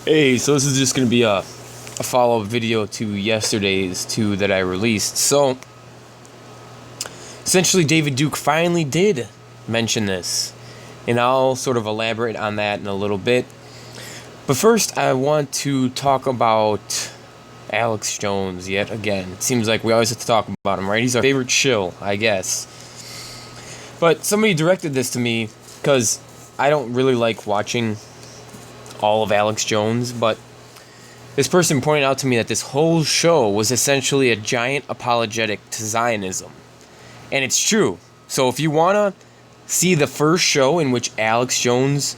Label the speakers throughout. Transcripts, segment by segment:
Speaker 1: Hey, so this is just going to be a follow-up video to yesterday's two that I released. So, essentially David Duke finally did mention this, and I'll sort of elaborate on that in a little bit. But first, I want to talk about Alex Jones yet again. It seems like we always have to talk about him, right? He's our favorite shill, I guess. But somebody directed this to me because I don't really like watching all of Alex Jones, but this person pointed out to me that this whole show was essentially a giant apologetic to Zionism. And it's true. So if you want to see the first show in which Alex Jones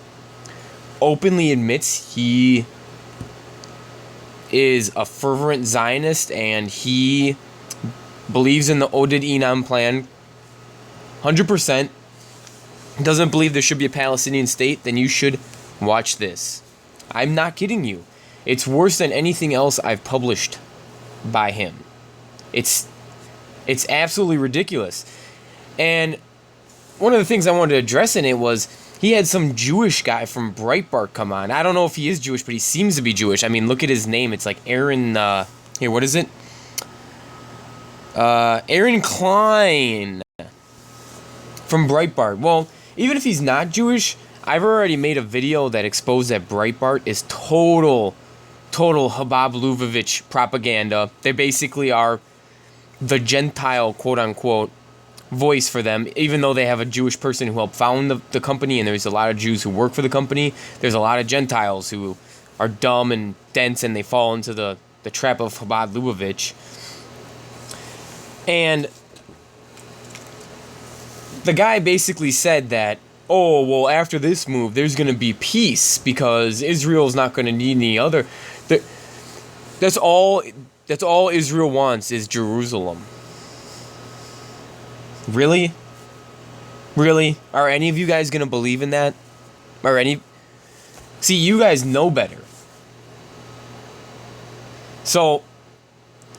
Speaker 1: openly admits he is a fervent Zionist and he believes in the Oded Enam plan 100%, doesn't believe there should be a Palestinian state, then you should watch this. I'm not kidding you. It's worse than anything else I've published by him. It's absolutely ridiculous. And one of the things I wanted to address in it was he had some Jewish guy from Breitbart come on. I don't know if he is Jewish, but he seems to be Jewish. I mean, look at his name. It's like Aaron, here, what is it? Aaron Klein from Breitbart. Well, even if he's not Jewish, I've already made a video that exposed that Breitbart is total Habab Lubavitch propaganda. They basically are the Gentile, quote-unquote, voice for them, even though they have a Jewish person who helped found the company, and there's a lot of Jews who work for the company. There's a lot of Gentiles who are dumb and dense, and they fall into the trap of Habab Lubavitch. And the guy basically said that, oh, well, after this move, there's going to be peace because Israel's not going to need any other. That's all Israel wants is Jerusalem. Really? Really? Are any of you guys going to believe in that? See, you guys know better. So,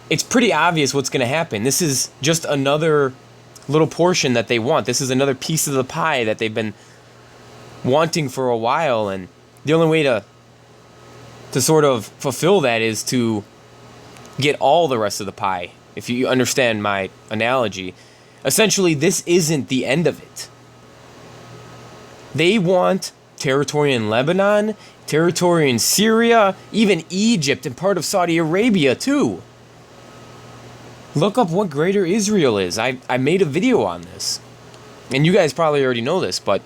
Speaker 1: it's pretty obvious what's going to happen. This is just another little portion that they want. This is another piece of the pie that they've been wanting for a while, and the only way to sort of fulfill that is to get all the rest of the pie, if you understand my analogy. Essentially, this isn't the end of it. They want territory in Lebanon, territory in Syria, even Egypt, and part of Saudi Arabia too. Look up what Greater Israel is. I made a video on this. And you guys probably already know this, but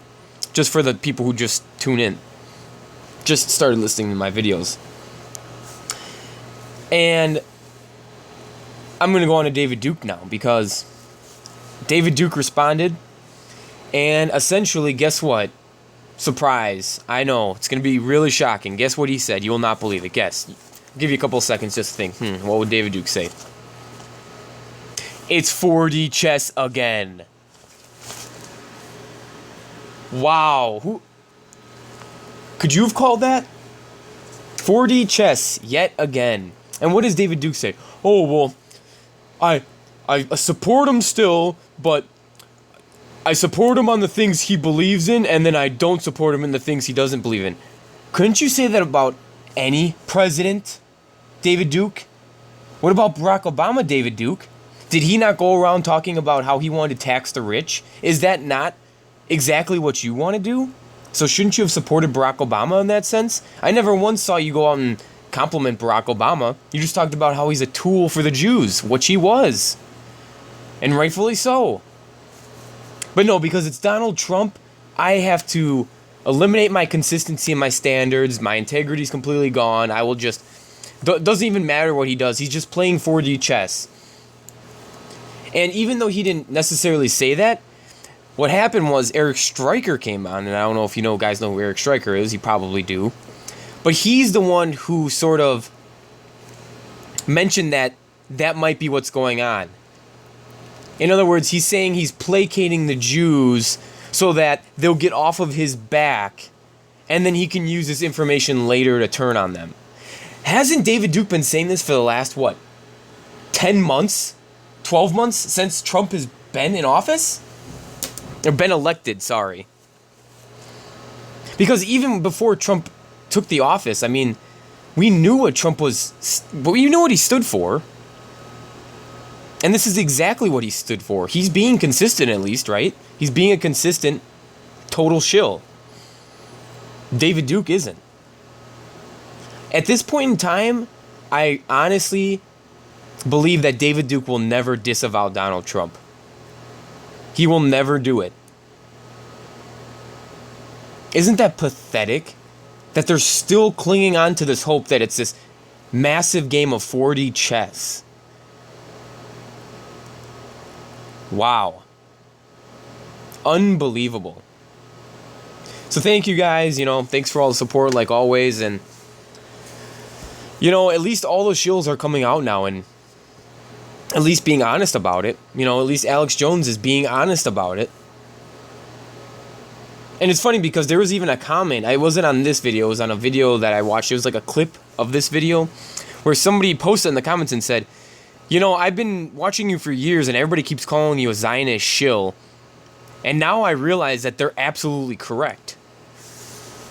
Speaker 1: just for the people who just tune in, just started listening to my videos. And I'm going to go on to David Duke now, because David Duke responded, and essentially, guess what? Surprise. I know, it's going to be really shocking. Guess what he said? You will not believe it. Guess. I'll give you a couple of seconds just to think, what would David Duke say? It's 4D chess again. Wow. Who could you have called that? 4D chess yet again. And what does David Duke say? Oh, well, I support him still, but I support him on the things he believes in, and then I don't support him in the things he doesn't believe in. Couldn't you say that about any president, David Duke? What about Barack Obama, David Duke? Did he not go around talking about how he wanted to tax the rich? Is that not exactly what you want to do? So shouldn't you have supported Barack Obama in that sense? I never once saw you go out and compliment Barack Obama. You just talked about how he's a tool for the Jews, which he was. And rightfully so. But no, because it's Donald Trump, I have to eliminate my consistency and my standards. My integrity is completely gone. I will just... doesn't even matter what he does. He's just playing 4D chess. And even though he didn't necessarily say that, what happened was Eric Stryker came on, and I don't know if you guys know who Eric Stryker is. You probably do. But he's the one who sort of mentioned that might be what's going on. In other words, he's saying he's placating the Jews so that they'll get off of his back, and then he can use this information later to turn on them. Hasn't David Duke been saying this for the last, 10 months? 12 months since Trump has been in office? Or been elected, sorry. Because even before Trump took the office, I mean, We knew what Trump was, but we knew what he stood for. And this is exactly what he stood for. He's being consistent, at least, right? He's being a consistent total shill. David Duke isn't. At this point in time, I honestly believe that David Duke will never disavow Donald Trump. He will never do it. Isn't that pathetic? That they're still clinging on to this hope that it's this massive game of 4D chess. Wow. Unbelievable. So thank you guys, thanks for all the support like always, and at least all those shills are coming out now and at least being honest about it. At least Alex Jones is being honest about it. And it's funny because there was even a comment. I wasn't on this video. It was on a video that I watched. It was like a clip of this video where somebody posted in the comments and said, I've been watching you for years and everybody keeps calling you a Zionist shill. And now I realize that they're absolutely correct.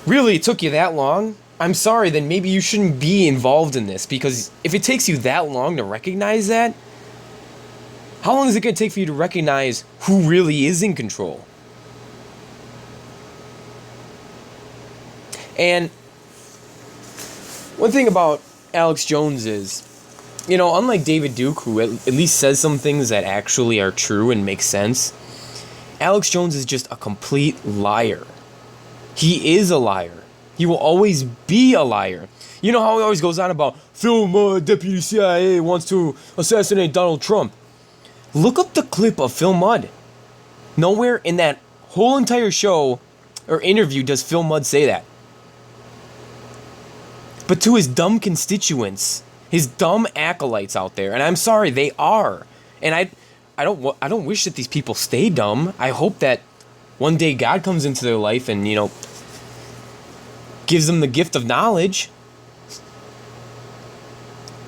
Speaker 1: Really, it took you that long? I'm sorry, then maybe you shouldn't be involved in this, because if it takes you that long to recognize that, how long is it going to take for you to recognize who really is in control? And one thing about Alex Jones is, unlike David Duke, who at least says some things that actually are true and make sense, Alex Jones is just a complete liar. He is a liar. He will always be a liar. You know how he always goes on about, Phil Mudd, deputy CIA, wants to assassinate Donald Trump. Look up the clip of Phil Mudd. Nowhere in that whole entire show or interview does Phil Mudd say that. But to his dumb constituents, his dumb acolytes out there, and I'm sorry, they are. And I don't wish that these people stay dumb. I hope that one day God comes into their life and, gives them the gift of knowledge.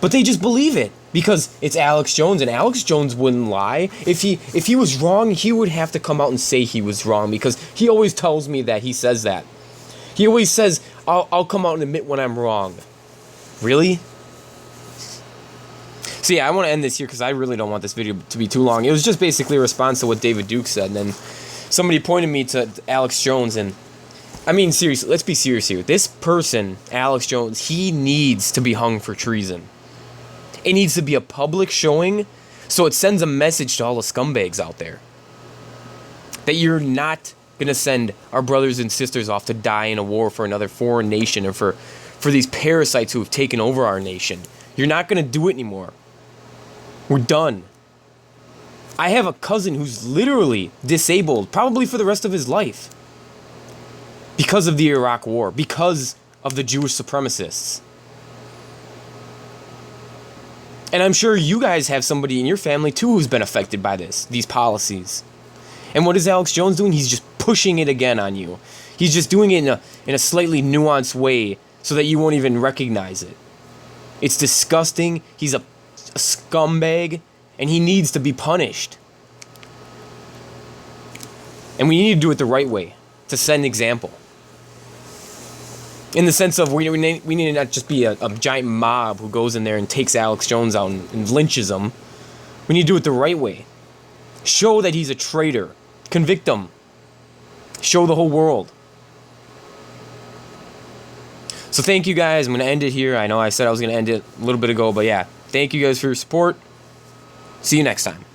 Speaker 1: But they just believe it because it's Alex Jones, and Alex Jones wouldn't lie. If he was wrong, he would have to come out and say he was wrong, because he always tells me that he says that. He always says, I'll come out and admit when I'm wrong. Really? So yeah, I want to end this here because I really don't want this video to be too long. It was just basically a response to what David Duke said, and then somebody pointed me to Alex Jones, and I mean, seriously, let's be serious here. This person, Alex Jones, he needs to be hung for treason. It needs to be a public showing, so it sends a message to all the scumbags out there that you're not going to send our brothers and sisters off to die in a war for another foreign nation, or for these parasites who have taken over our nation. You're not going to do it anymore. We're done. I have a cousin who's literally disabled, probably for the rest of his life, because of the Iraq War, because of the Jewish supremacists. And I'm sure you guys have somebody in your family too who's been affected by these policies. And what is Alex Jones doing? He's just pushing it again on you. He's just doing it in a slightly nuanced way so that you won't even recognize it. It's disgusting. He's a scumbag, and he needs to be punished. And we need to do it the right way, to set an example. In the sense of we need to not just be a giant mob who goes in there and takes Alex Jones out and lynches him. We need to do it the right way. Show that he's a traitor. Convict him. Show the whole world. So thank you guys. I'm going to end it here. I know I said I was going to end it a little bit ago, but yeah. Thank you guys for your support. See you next time.